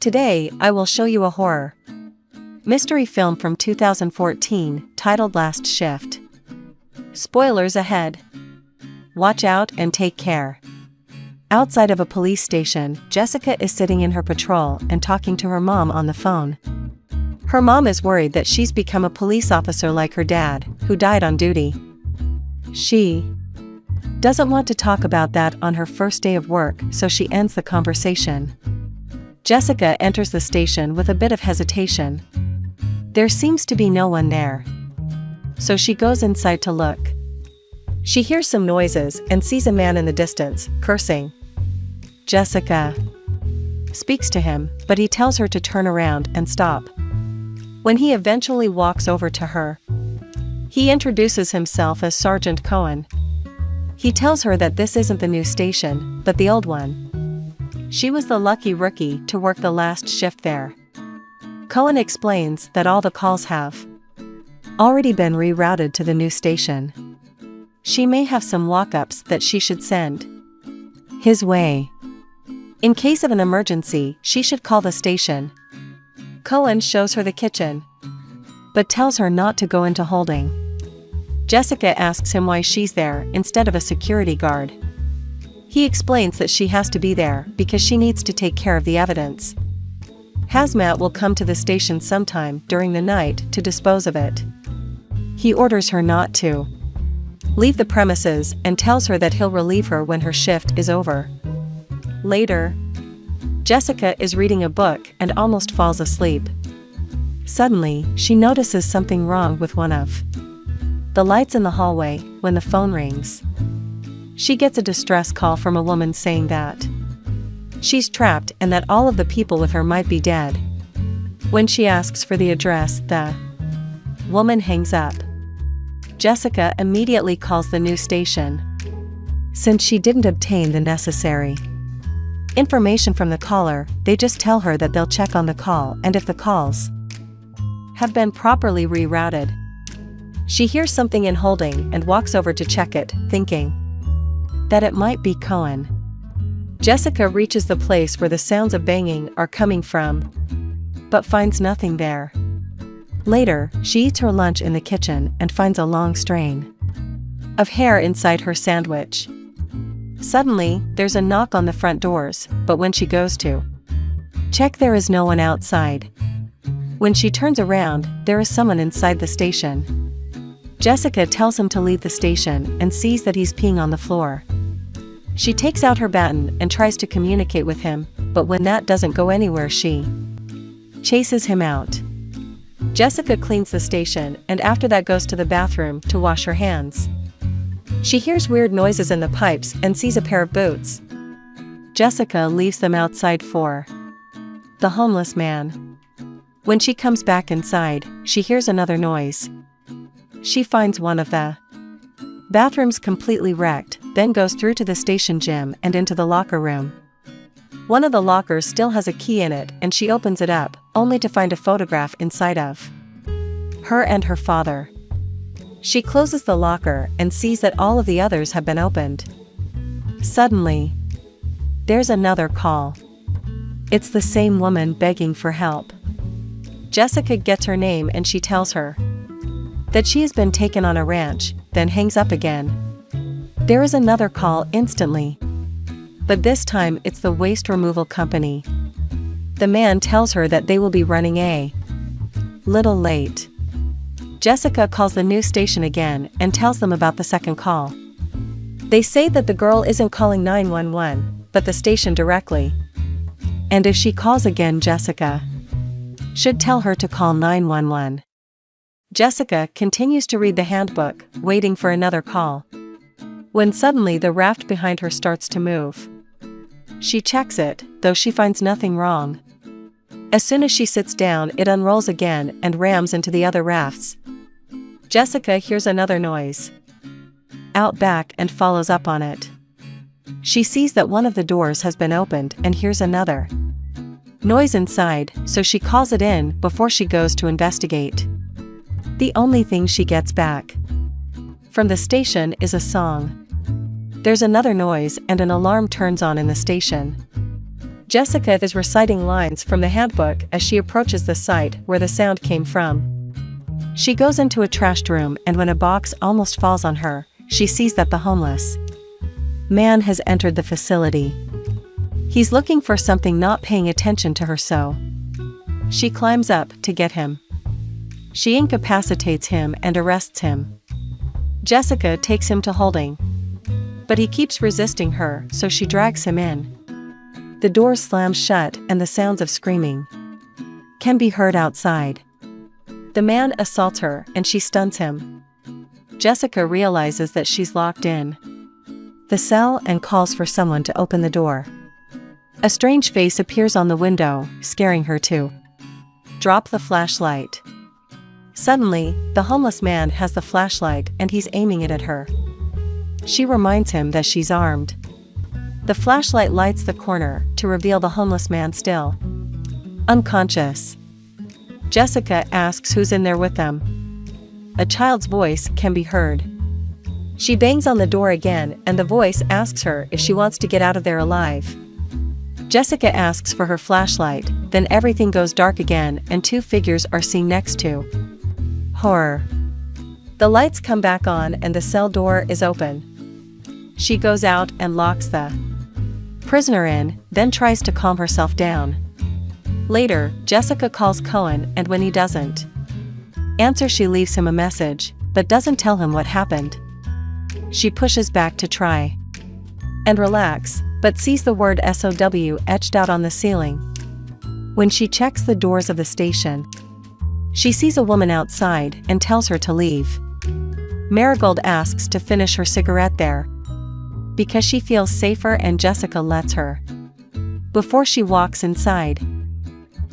Today, I will show you a horror mystery film from 2014, titled Last Shift. Spoilers ahead. Watch out and take care. Outside of a police station, Jessica is sitting in her patrol and talking to her mom on the phone. Her mom is worried that she's become a police officer like her dad, who died on duty. She doesn't want to talk about that on her first day of work, so she ends the conversation. Jessica enters the station with a bit of hesitation. There seems to be no one there, so she goes inside to look. She hears some noises and sees a man in the distance, cursing. Jessica speaks to him, but he tells her to turn around and stop. When he eventually walks over to her, he introduces himself as Sergeant Cohen. He tells her that this isn't the new station, but the old one. She was the lucky rookie to work the last shift there. Cohen explains that all the calls have already been rerouted to the new station. She may have some walk-ups that she should send his way. In case of an emergency, she should call the station. Cohen shows her the kitchen, but tells her not to go into holding. Jessica asks him why she's there instead of a security guard. He explains that she has to be there because she needs to take care of the evidence. Hazmat will come to the station sometime during the night to dispose of it. He orders her not to leave the premises and tells her that he'll relieve her when her shift is over. Later, Jessica is reading a book and almost falls asleep. Suddenly, she notices something wrong with one of the lights in the hallway when the phone rings. She gets a distress call from a woman saying that she's trapped and that all of the people with her might be dead. When she asks for the address, the woman hangs up. Jessica immediately calls the new station, since she didn't obtain the necessary information from the caller. They just tell her that they'll check on the call and if the calls have been properly rerouted. She hears something in holding and walks over to check it, thinking that it might be Cohen. Jessica reaches the place where the sounds of banging are coming from, but finds nothing there. Later, she eats her lunch in the kitchen and finds a long strain of hair inside her sandwich. Suddenly, there's a knock on the front doors, but when she goes to check, there is no one outside. When she turns around, there is someone inside the station. Jessica tells him to leave the station and sees that he's peeing on the floor. She takes out her baton and tries to communicate with him, but when that doesn't go anywhere, she chases him out. Jessica cleans the station and after that goes to the bathroom to wash her hands. She hears weird noises in the pipes and sees a pair of boots. Jessica leaves them outside for the homeless man. When she comes back inside, she hears another noise. She finds one of the bathrooms completely wrecked, then goes through to the station gym and into the locker room. One of the lockers still has a key in it and she opens it up, only to find a photograph inside of her and her father. She closes the locker and sees that all of the others have been opened. Suddenly, there's another call. It's the same woman begging for help. Jessica gets her name and she tells her that she has been taken on a ranch, then hangs up again. There is another call instantly, but this time it's the waste removal company. The man tells her that they will be running a little late. Jessica calls the new station again and tells them about the second call. They say that the girl isn't calling 911, but the station directly. And if she calls again, Jessica should tell her to call 911. Jessica continues to read the handbook, waiting for another call, when suddenly the raft behind her starts to move. She checks it, though she finds nothing wrong. As soon as she sits down, it unrolls again and rams into the other rafts. Jessica hears another noise out back and follows up on it. She sees that one of the doors has been opened and hears another noise inside, so she calls it in before she goes to investigate. The only thing she gets back from the station is a song. There's another noise and an alarm turns on in the station. Jessica is reciting lines from the handbook as she approaches the site where the sound came from. She goes into a trashed room, and when a box almost falls on her, she sees that the homeless man has entered the facility. He's looking for something, not paying attention to her, so she climbs up to get him. She incapacitates him and arrests him. Jessica takes him to holding, but he keeps resisting her, so she drags him in. The door slams shut and the sounds of screaming can be heard outside. The man assaults her and she stuns him. Jessica realizes that she's locked in the cell and calls for someone to open the door. A strange face appears on the window, scaring her to drop the flashlight. Suddenly, the homeless man has the flashlight and he's aiming it at her. She reminds him that she's armed. The flashlight lights the corner to reveal the homeless man still unconscious. Jessica asks who's in there with them. A child's voice can be heard. She bangs on the door again, and the voice asks her if she wants to get out of there alive. Jessica asks for her flashlight, then everything goes dark again and two figures are seen next to her. The lights come back on and the cell door is open. She goes out and locks the prisoner in, then tries to calm herself down. Later, Jessica calls Cohen, and when he doesn't answer, she leaves him a message, but doesn't tell him what happened. She pushes back to try and relax, but sees the word SOW etched out on the ceiling. When she checks the doors of the station, she sees a woman outside and tells her to leave. Marigold asks to finish her cigarette there because she feels safer, and Jessica lets her. Before she walks inside,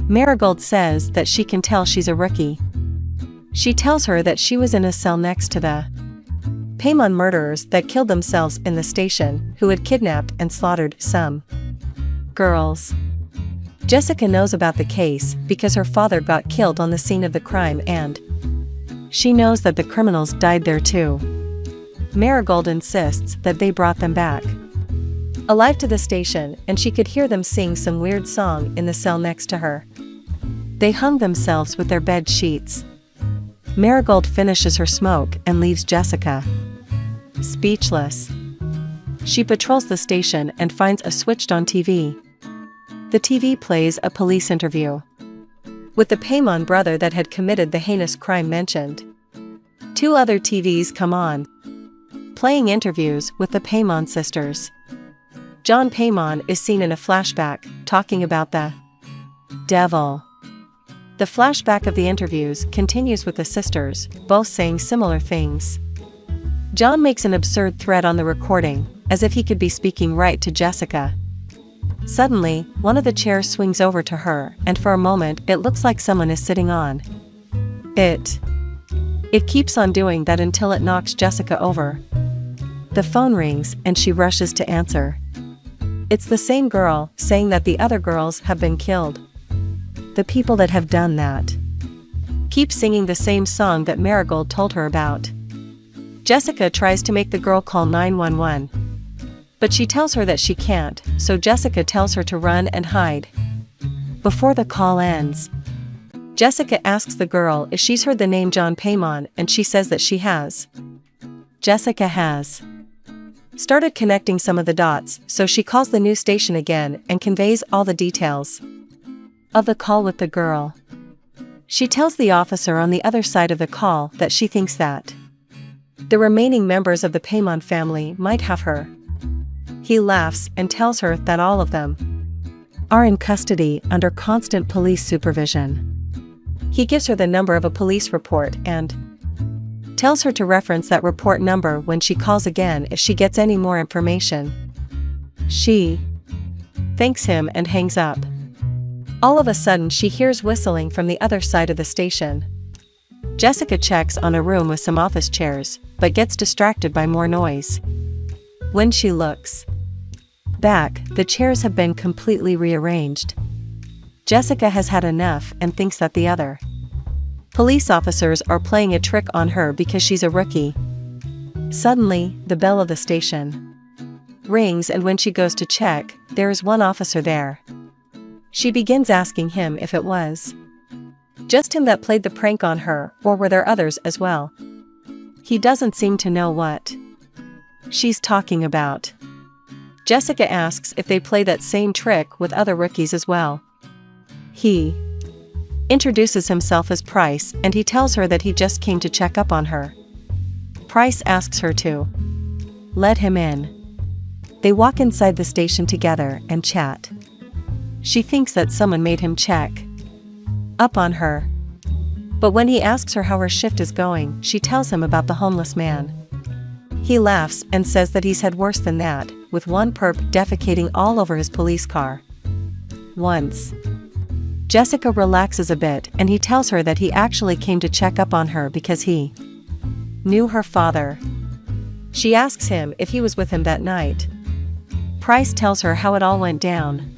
Marigold says that she can tell she's a rookie. She tells her that she was in a cell next to the Paimon murderers that killed themselves in the station, who had kidnapped and slaughtered some girls. Jessica knows about the case because her father got killed on the scene of the crime, and she knows that the criminals died there too. Marigold insists that they brought them back alive to the station, and she could hear them sing some weird song in the cell next to her. They hung themselves with their bed sheets. Marigold finishes her smoke and leaves Jessica speechless. She patrols the station and finds a switched-on TV. The TV plays a police interview with the Paimon brother that had committed the heinous crime mentioned. Two other TVs come on, playing interviews with the Paimon sisters. John Paimon is seen in a flashback, talking about the devil. The flashback of the interviews continues with the sisters, both saying similar things. John makes an absurd threat on the recording, as if he could be speaking right to Jessica. Suddenly, one of the chairs swings over to her, and for a moment it looks like someone is sitting on it. It keeps on doing that until it knocks Jessica over. The phone rings and she rushes to answer. It's the same girl, saying that the other girls have been killed. The people that have done that keep singing the same song that Marigold told her about. Jessica tries to make the girl call 911, but she tells her that she can't, so Jessica tells her to run and hide. Before the call ends, Jessica asks the girl if she's heard the name John Paimon, and she says that she has. Jessica has started connecting some of the dots, so she calls the news station again and conveys all the details of the call with the girl. She tells the officer on the other side of the call that she thinks that the remaining members of the Paimon family might have her. He laughs and tells her that all of them are in custody under constant police supervision. He gives her the number of a police report and tells her to reference that report number when she calls again if she gets any more information. She thanks him and hangs up. All of a sudden she hears whistling from the other side of the station. Jessica checks on a room with some office chairs, but gets distracted by more noise. When she looks back, the chairs have been completely rearranged. Jessica has had enough and thinks that the other police officers are playing a trick on her because she's a rookie. Suddenly, the bell of the station rings, and when she goes to check, there is one officer there. She begins asking him if it was just him that played the prank on her, or were there others as well. He doesn't seem to know what she's talking about. Jessica asks if they play that same trick with other rookies as well. He introduces himself as Price, and he tells her that he just came to check up on her. Price asks her to let him in. They walk inside the station together and chat. She thinks that someone made him check up on her. But when he asks her how her shift is going, she tells him about the homeless man. He laughs and says that he's had worse than that, with one perp defecating all over his police car. Once Jessica relaxes a bit, and he tells her that he actually came to check up on her because he knew her father. She asks him if he was with him that night. Price tells her how it all went down.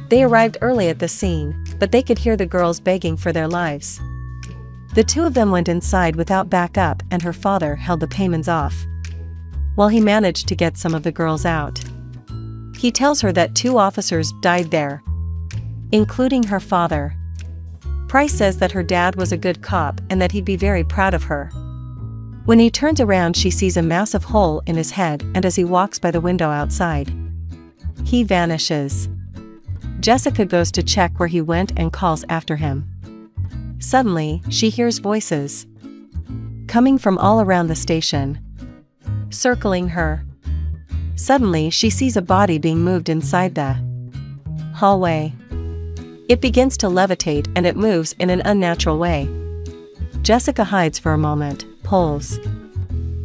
They arrived early at the scene, but they could hear the girls begging for their lives. The two of them went inside without backup, and her father held the payments off, while he managed to get some of the girls out. He tells her that 2 officers died there, including her father. Price says that her dad was a good cop and that he'd be very proud of her. When he turns around, she sees a massive hole in his head, and as he walks by the window outside, he vanishes. Jessica goes to check where he went and calls after him. Suddenly, she hears voices coming from all around the station, circling her. Suddenly, she sees a body being moved inside the hallway. It begins to levitate, and it moves in an unnatural way. Jessica hides for a moment, pulls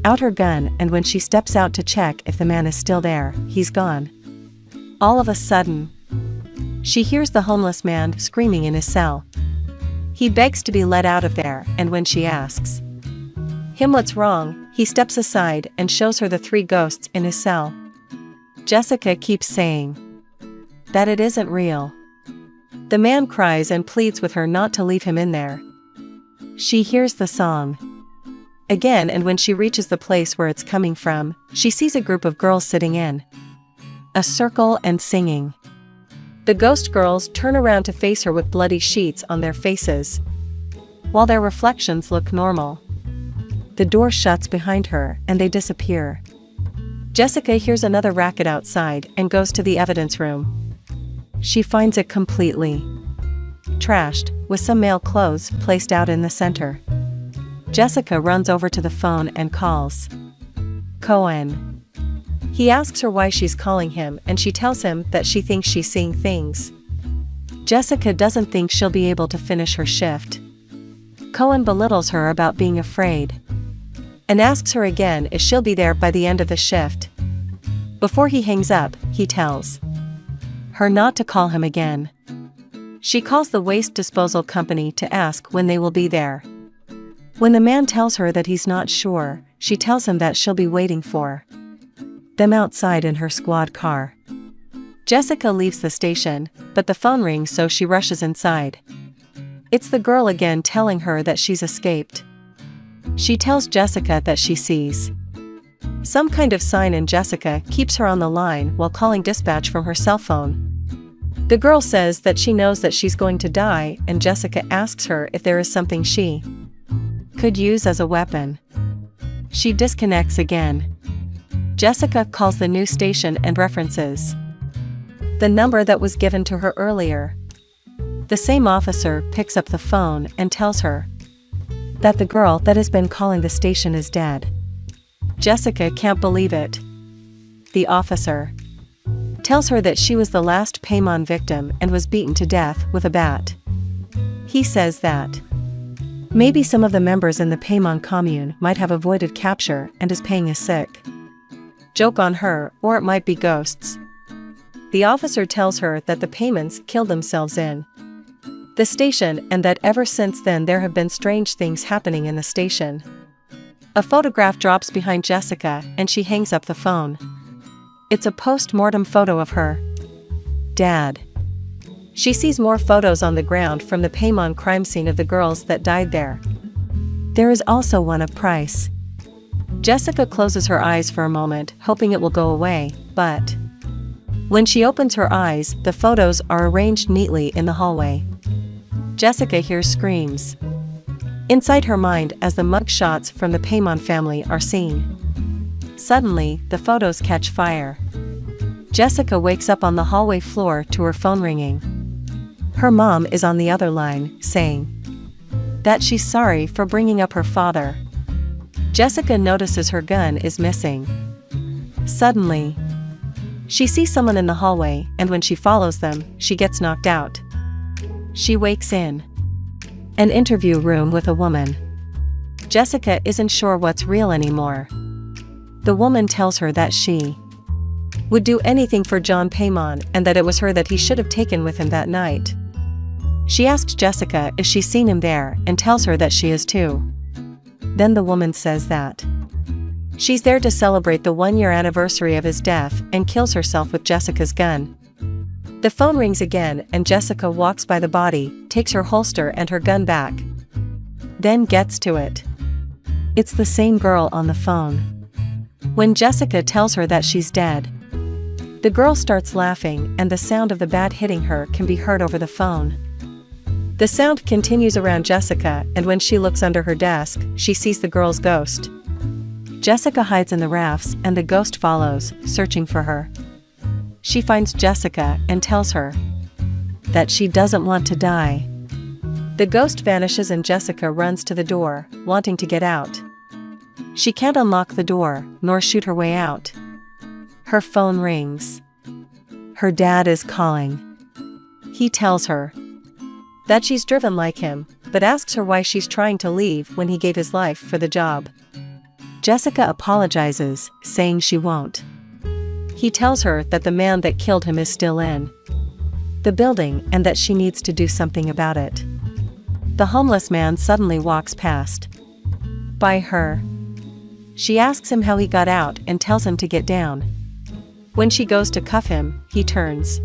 out her gun, and when she steps out to check if the man is still there, he's gone. All of a sudden, she hears the homeless man screaming in his cell. He begs to be let out of there, and when she asks him what's wrong, he steps aside and shows her the 3 ghosts in his cell. Jessica keeps saying that it isn't real. The man cries and pleads with her not to leave him in there. She hears the song again, and when she reaches the place where it's coming from, she sees a group of girls sitting in a circle and singing. The ghost girls turn around to face her with bloody sheets on their faces, while their reflections look normal. The door shuts behind her, and they disappear. Jessica hears another racket outside and goes to the evidence room. She finds it completely trashed, with some male clothes placed out in the center. Jessica runs over to the phone and calls Cohen. He asks her why she's calling him, and she tells him that she thinks she's seeing things. Jessica doesn't think she'll be able to finish her shift. Cohen belittles her about being afraid and asks her again if she'll be there by the end of the shift. Before he hangs up, he tells her not to call him again. She calls the waste disposal company to ask when they will be there. When the man tells her that he's not sure, she tells him that she'll be waiting for them outside in her squad car. Jessica leaves the station, but the phone rings, so she rushes inside. It's the girl again telling her that she's escaped. She tells Jessica that she sees some kind of sign, and Jessica keeps her on the line while calling dispatch from her cell phone. The girl says that she knows that she's going to die, and Jessica asks her if there is something she could use as a weapon. She disconnects again. Jessica calls the new station and references the number that was given to her earlier. The same officer picks up the phone and tells her that the girl that has been calling the station is dead. Jessica can't believe it. The officer tells her that she was the last Paimon victim and was beaten to death with a bat. He says that maybe some of the members in the Paimon commune might have avoided capture and is paying a sick joke on her, or it might be ghosts. The officer tells her that the Paimons killed themselves in the station, and that ever since then there have been strange things happening in the station. A photograph drops behind Jessica, and she hangs up the phone. It's a post-mortem photo of her dad. She sees more photos on the ground from the Paimon crime scene of the girls that died there. There is also one of Price. Jessica closes her eyes for a moment, hoping it will go away, but When she opens her eyes, the photos are arranged neatly in the hallway. Jessica hears screams inside her mind as the mug shots from the Paimon family are seen. Suddenly, the photos catch fire. Jessica wakes up on the hallway floor to her phone ringing. Her mom is on the other line, saying that she's sorry for bringing up her father. Jessica notices her gun is missing. Suddenly, she sees someone in the hallway, and when she follows them, she gets knocked out. She wakes in an interview room with a woman. Jessica isn't sure what's real anymore. The woman tells her that she would do anything for John Paimon and that it was her that he should have taken with him that night. She asks Jessica if she's seen him there and tells her that she is too. Then the woman says that she's there to celebrate the 1-year anniversary of his death and kills herself with Jessica's gun. The phone rings again and Jessica walks by the body, takes her holster and her gun back. Then gets to it. It's the same girl on the phone. When Jessica tells her that she's dead, the girl starts laughing and the sound of the bat hitting her can be heard over the phone. The sound continues around Jessica, and when she looks under her desk, she sees the girl's ghost. Jessica hides in the rafts and the ghost follows, searching for her. She finds Jessica and tells her that she doesn't want to die. The ghost vanishes and Jessica runs to the door, wanting to get out. She can't unlock the door, nor shoot her way out. Her phone rings. Her dad is calling. He tells her that she's driven like him, but asks her why she's trying to leave when he gave his life for the job. Jessica apologizes, saying she won't. He tells her that the man that killed him is still in the building and that she needs to do something about it. The homeless man suddenly walks past by her. She asks him how he got out and tells him to get down. When she goes to cuff him, he turns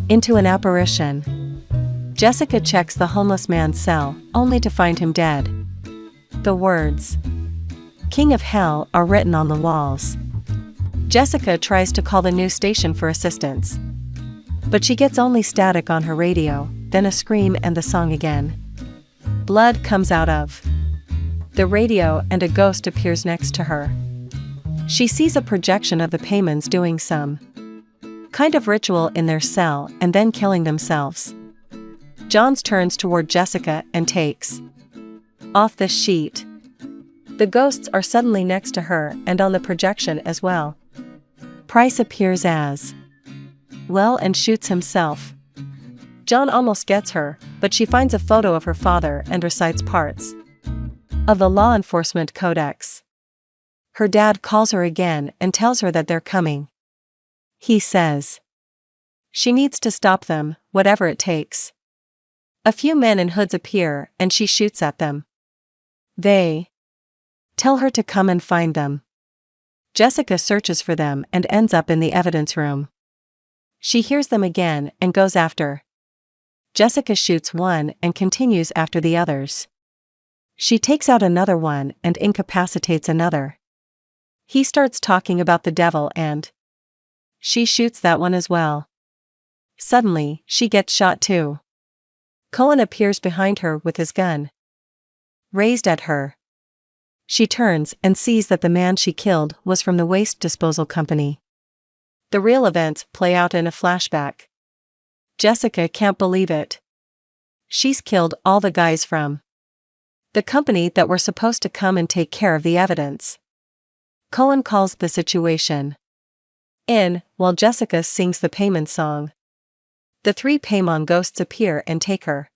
into an apparition. Jessica checks the homeless man's cell, only to find him dead. The words "King of Hell" are written on the walls. Jessica tries to call the news station for assistance, but she gets only static on her radio, then a scream and the song again. Blood comes out of the radio and a ghost appears next to her. She sees a projection of the Paimons doing some kind of ritual in their cell and then killing themselves. Johns turns toward Jessica and takes off the sheet. The ghosts are suddenly next to her and on the projection as well. Price appears as well and shoots himself. John almost gets her, but she finds a photo of her father and recites parts of the law enforcement codex. Her dad calls her again and tells her that they're coming. He says she needs to stop them, whatever it takes. A few men in hoods appear and she shoots at them. They tell her to come and find them. Jessica searches for them and ends up in the evidence room. She hears them again and goes after. Jessica shoots one and continues after the others. She takes out another one and incapacitates another. He starts talking about the devil and she shoots that one as well. Suddenly, she gets shot too. Cohen appears behind her with his gun raised at her. She turns and sees that the man she killed was from the waste disposal company. The real events play out in a flashback. Jessica can't believe it. She's killed all the guys from the company that were supposed to come and take care of the evidence. Cohen calls the situation in while Jessica sings the Paimon song. The 3 Paimon ghosts appear and take her.